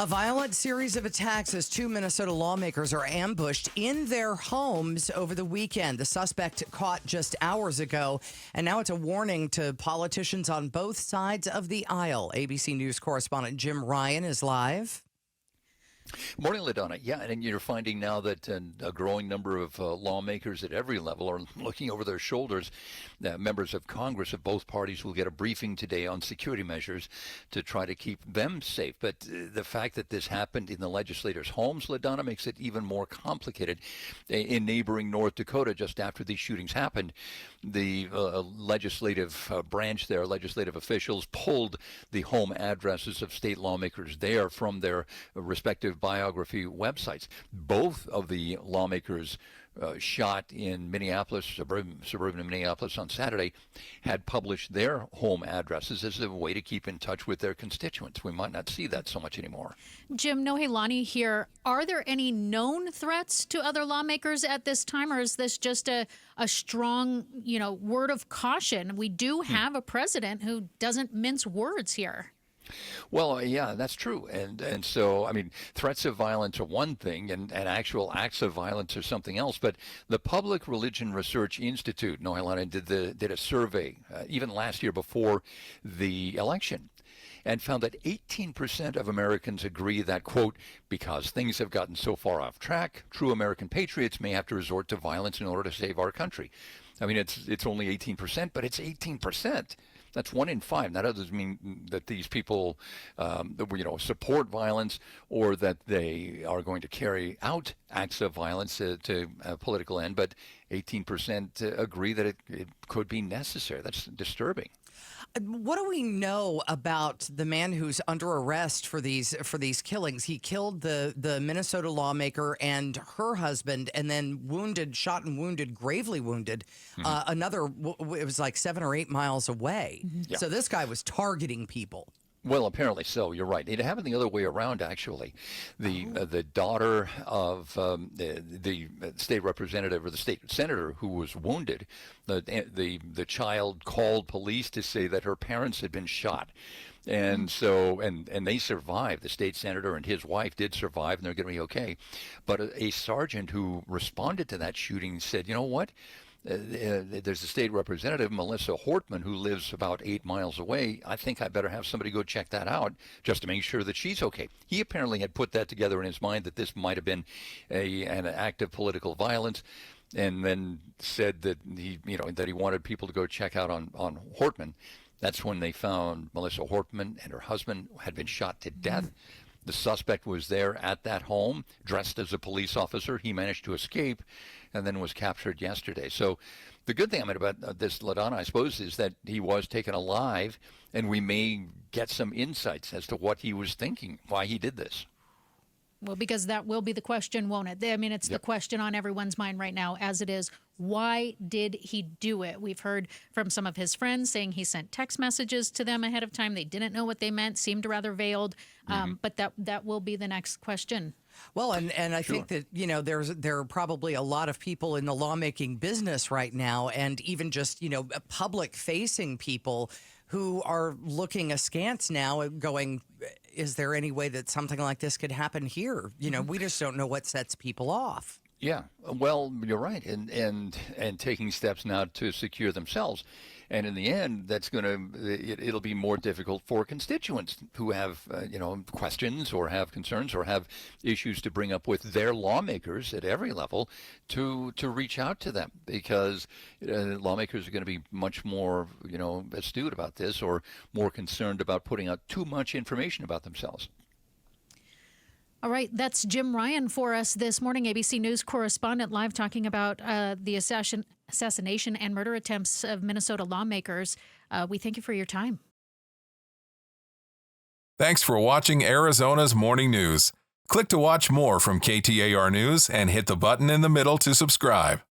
A violent series of attacks as two Minnesota lawmakers are ambushed in their homes over the weekend. The suspect caught just hours ago, and now it's a warning to politicians on both sides of the aisle. ABC News correspondent Jim Ryan is live. Morning, LaDonna. Yeah, and you're finding now that a growing number of lawmakers at every level are looking over their shoulders. Members of Congress of both parties will get a briefing today on security measures to try to keep them safe. But the fact that this happened in the legislators' homes, LaDonna, makes it even more complicated. In neighboring North Dakota, just after these shootings happened, the legislative branch there, legislative officials, pulled the home addresses of state lawmakers there from their respective biography websites. Both of the lawmakers shot in Minneapolis, suburban Minneapolis on Saturday, had published their home addresses as a way to keep in touch with their constituents. We might not see that so much anymore. Jim, Nohelani here. Are there any known threats to other lawmakers at this time, or is this just a strong, word of caution? We do have a president who doesn't mince words here. Well, yeah, that's true. And so, I mean, threats of violence are one thing and actual acts of violence are something else. But the Public Religion Research Institute, Nohelani, did a survey even last year before the election and found that 18% of Americans agree that, quote, because things have gotten so far off track, true American patriots may have to resort to violence in order to save our country. I mean, it's only 18%, but it's 18%. That's 1 in 5. That doesn't mean that these people, support violence or that they are going to carry out acts of violence to a political end. But 18% agree that it could be necessary. That's disturbing. What do we know about the man who's under arrest for these killings? He killed the Minnesota lawmaker and her husband, and then shot and wounded, gravely wounded. It was like 7 or 8 miles away. Yeah. So this guy was targeting people. Well, apparently so. You're right. It happened the other way around, actually. The daughter of the state representative or the state senator who was wounded, the child called police to say that her parents had been shot. And so, and they survived. The state senator and his wife did survive, and they're going to be okay. But a sergeant who responded to that shooting said, you know what? There's a state representative, Melissa Hortman, who lives about 8 miles away. I think I better have somebody go check that out just to make sure that she's okay. He apparently had put that together in his mind that this might have been an act of political violence, and then said that he wanted people to go check out on Hortman. That's when they found Melissa Hortman and her husband had been shot to death. The suspect was there at that home, dressed as a police officer. He managed to escape and then was captured yesterday. So the good thing about this, LaDonna, I suppose, is that he was taken alive, and we may get some insights as to what he was thinking, why he did this. Well, because that will be the question, won't it? I mean, it's the question on everyone's mind right now, as it is. Why did he do it? We've heard from some of his friends saying he sent text messages to them ahead of time. They didn't know what they meant, seemed rather veiled. But that will be the next question. Well, and I think that, there are probably a lot of people in the lawmaking business right now, and even just, public-facing people who are looking askance now going, is there any way that something like this could happen here? We just don't know what sets people off. Yeah, well, you're right, and taking steps now to secure themselves, and in the end, it'll be more difficult for constituents who have questions or have concerns or have issues to bring up with their lawmakers at every level to reach out to them, because lawmakers are going to be much more astute about this or more concerned about putting out too much information about themselves. All right, that's Jim Ryan for us this morning, ABC News correspondent, live talking about the assassination and murder attempts of Minnesota lawmakers. We thank you for your time. Thanks for watching Arizona's Morning News. Click to watch more from KTAR News and hit the button in the middle to subscribe.